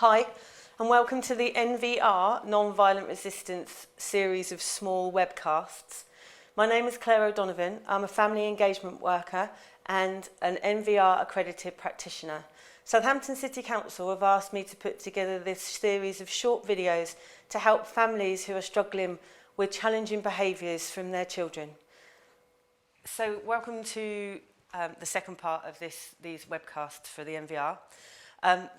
Hi, and welcome to the NVR, Non-Violent Resistance series of small webcasts. My name is Claire O'Donovan. I'm a family engagement worker and an NVR accredited practitioner. Southampton City Council have asked me to put together this series of short videos to help families who are struggling with challenging behaviours from their children. So welcome to the second part of these webcasts for the NVR.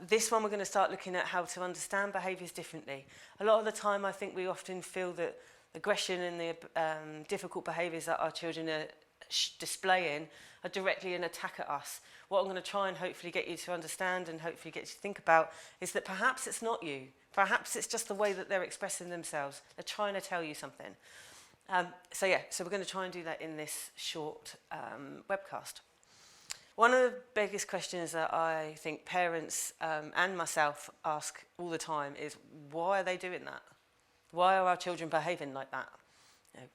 This one we're going to start looking at how to understand behaviours differently. A lot of the time I think we often feel that aggression and the difficult behaviours that our children are displaying are directly an attack at us. What I'm going to try and hopefully get you to understand and hopefully get you to think about is that perhaps it's not you. Perhaps it's just the way that they're expressing themselves. They're trying to tell you something. So we're going to try and do that in this short webcast. One of the biggest questions that I think parents and myself ask all the time is, why are they doing that? Why are our children behaving like that? You know,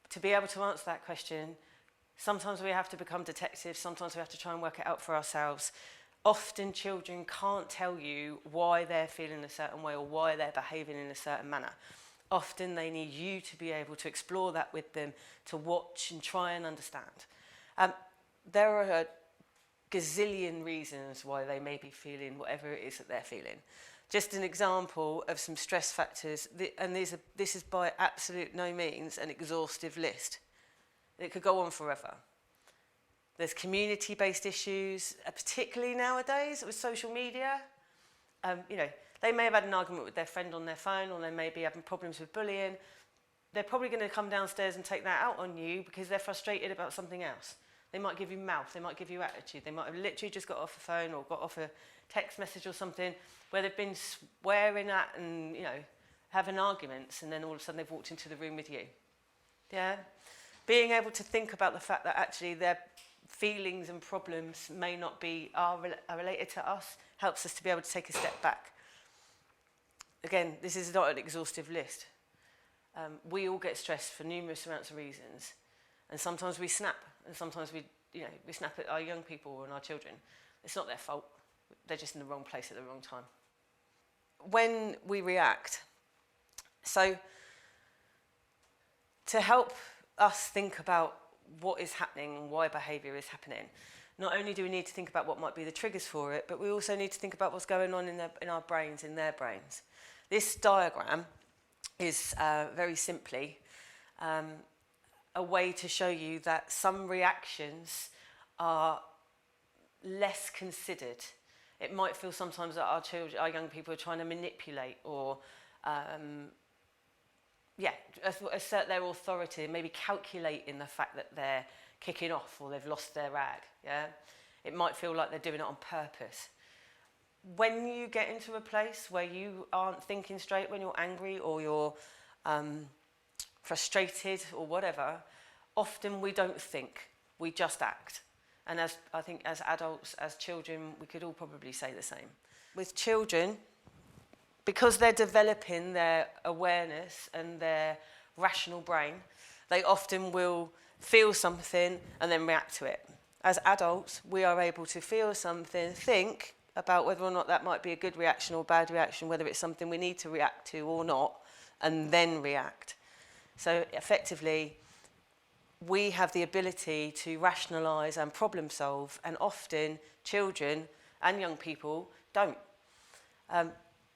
to be able to answer that question, sometimes we have to become detectives, sometimes we have to try and work it out for ourselves. Often children can't tell you why they're feeling a certain way or why they're behaving in a certain manner. Often they need you to be able to explore that with them, to watch and try and understand. There are a gazillion reasons why they may be feeling whatever it is that they're feeling. Just an example of some stress factors, and this is by absolute no means an exhaustive list. It could go on forever. There's community-based issues, particularly nowadays with social media. They may have had an argument with their friend on their phone, or they may be having problems with bullying. They're probably going to come downstairs and take that out on you because they're frustrated about something else. They might give you mouth, they might give you attitude, they might have literally just got off a phone or got off a text message or something where they've been swearing at and, having arguments, and then all of a sudden they've walked into the room with you. Yeah? Being able to think about the fact that actually their feelings and problems may not be are related to us helps us to be able to take a step back. Again, this is not an exhaustive list. We all get stressed for numerous amounts of reasons, and sometimes we snap. And sometimes we snap at our young people and our children. It's not their fault. They're just in the wrong place at the wrong time. When we react, so to help us think about what is happening and why behaviour is happening, not only do we need to think about what might be the triggers for it, but we also need to think about what's going on in our brains, in their brains. This diagram is very simply a way to show you that some reactions are less considered. It might feel sometimes that our young people are trying to manipulate or assert their authority and maybe calculating the fact that they're kicking off or they've lost their rag. Yeah, it might feel like they're doing it on purpose. When you get into a place where you aren't thinking straight, when you're angry or you're frustrated or whatever, often we don't think, we just act. And as adults, as children, we could all probably say the same. With children, because they're developing their awareness and their rational brain, they often will feel something and then react to it. As adults, we are able to feel something, think about whether or not that might be a good reaction or bad reaction, whether it's something we need to react to or not, and then react. So effectively, we have the ability to rationalise and problem solve, and often children and young people don't.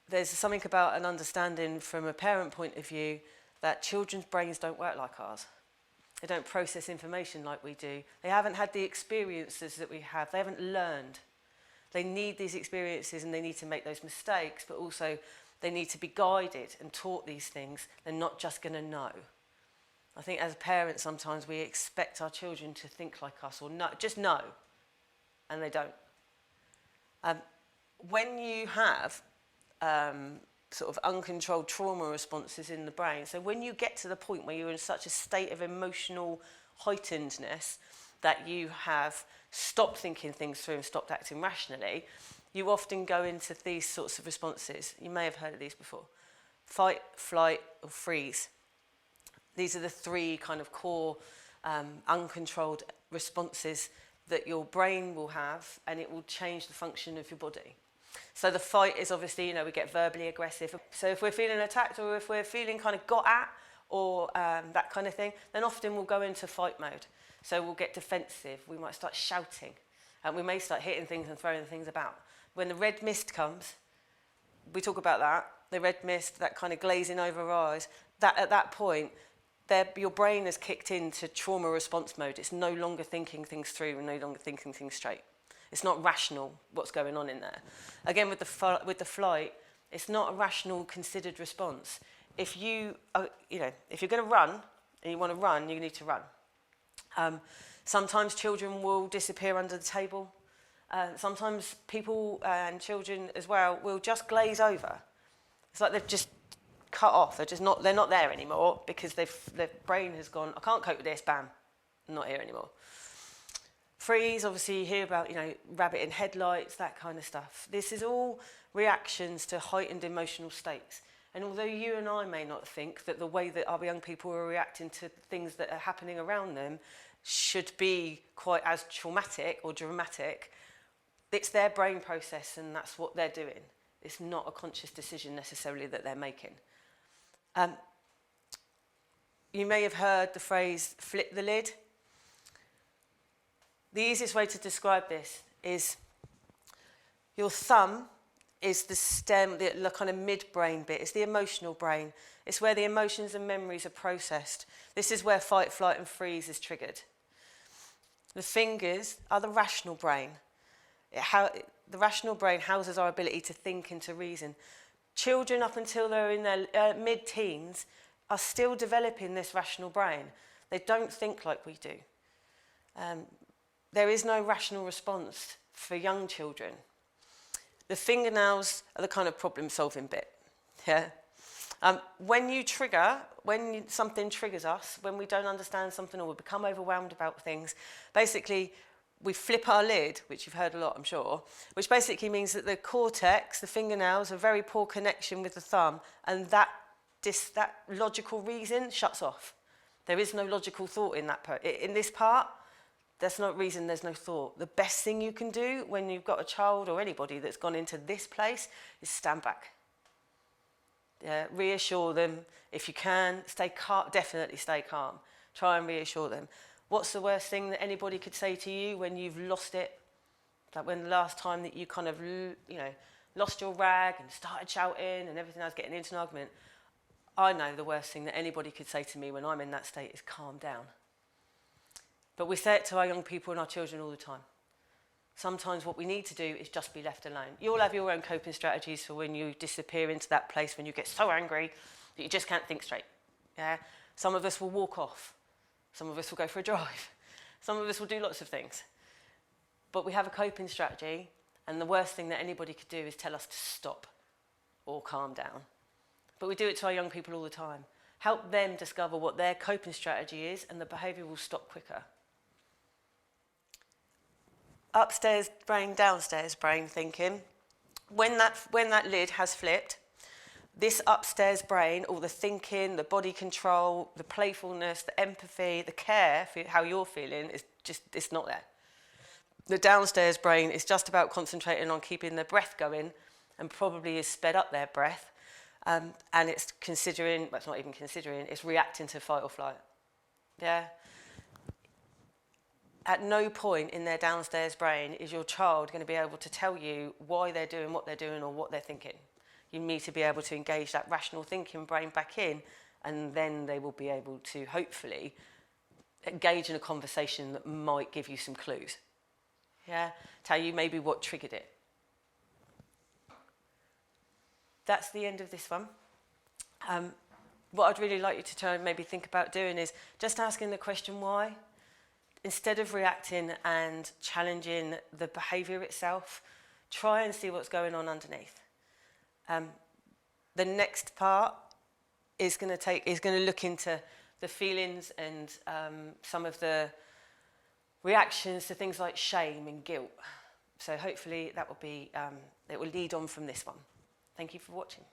There's something about an understanding from a parent point of view that children's brains don't work like ours. They don't process information like we do. They haven't had the experiences that we have. They haven't learned. They need these experiences and they need to make those mistakes, but also they need to be guided and taught these things. They're not just going to know. I think as parents, sometimes we expect our children to think like us or just know, and they don't. When you have sort of uncontrolled trauma responses in the brain, so when you get to the point where you're in such a state of emotional heightenedness that you have stopped thinking things through and stopped acting rationally, you often go into these sorts of responses. You may have heard of these before. Fight, flight, or freeze. These are the three kind of core uncontrolled responses that your brain will have, and it will change the function of your body. So the fight is obviously, we get verbally aggressive. So if we're feeling attacked or if we're feeling kind of got at or that kind of thing, then often we'll go into fight mode. So we'll get defensive. We might start shouting. And we may start hitting things and throwing things about. When the red mist comes, we talk about that, the red mist, that kind of glazing over our eyes, that at that point, your brain has kicked into trauma response mode. It's no longer thinking things through and no longer thinking things straight. It's not rational what's going on in there. Again, with the flight, it's not a rational, considered response. If you are, if you're going to run and you want to run, you need to run. Sometimes children will disappear under the table. Sometimes people and children as well will just glaze over. It's like they've just cut off. They're not there anymore because their brain has gone, I can't cope with this, bam, I'm not here anymore. Freeze, obviously you hear about, rabbit in headlights, that kind of stuff. This is all reactions to heightened emotional states. And although you and I may not think that the way that our young people are reacting to things that are happening around them should be quite as traumatic or dramatic, it's their brain process and that's what they're doing. It's not a conscious decision necessarily that they're making. You may have heard the phrase, flip the lid. The easiest way to describe this is your thumb is the stem, the kind of mid-brain bit. It's the emotional brain. It's where the emotions and memories are processed. This is where fight, flight, and freeze is triggered. The fingers are the rational brain. The rational brain houses our ability to think and to reason. Children, up until they're in their mid-teens, are still developing this rational brain. They don't think like we do. There is no rational response for young children. The fingernails are the kind of problem-solving bit. Yeah. When something triggers us, when we don't understand something or we become overwhelmed about things, basically we flip our lid, which you've heard a lot, I'm sure, which basically means that the cortex, the fingernails, have a very poor connection with the thumb, and that logical reason shuts off. There is no logical thought in that part. In this part, there's no reason, there's no thought. The best thing you can do when you've got a child or anybody that's gone into this place is stand back. Reassure them. If you can, stay calm, definitely stay calm. Try and reassure them. What's the worst thing that anybody could say to you when you've lost it? Like when the last time that you kind of, lost your rag and started shouting and everything else, getting into an argument. I know the worst thing that anybody could say to me when I'm in that state is calm down. But we say it to our young people and our children all the time. Sometimes what we need to do is just be left alone. You all have your own coping strategies for when you disappear into that place, when you get so angry that you just can't think straight. Yeah? Some of us will walk off. Some of us will go for a drive. Some of us will do lots of things. But we have a coping strategy, and the worst thing that anybody could do is tell us to stop or calm down. But we do it to our young people all the time. Help them discover what their coping strategy is, and the behaviour will stop quicker. Upstairs brain, downstairs brain thinking. When that lid has flipped, this upstairs brain, all the thinking, the body control, the playfulness, the empathy, the care for how you're feeling, it's not there. The downstairs brain is just about concentrating on keeping their breath going and probably has sped up their breath. And it's considering, well, it's not even considering, it's reacting to fight or flight. Yeah? At no point in their downstairs brain is your child going to be able to tell you why they're doing what they're doing or what they're thinking. You need to be able to engage that rational thinking brain back in, and then they will be able to hopefully engage in a conversation that might give you some clues. Yeah? Tell you maybe what triggered it. That's the end of this one. What I'd really like you to try and maybe think about doing is just asking the question why. Instead of reacting and challenging the behaviour itself, try and see what's going on underneath. The next part is going to look into the feelings and some of the reactions to things like shame and guilt. So hopefully that will be it will lead on from this one. Thank you for watching.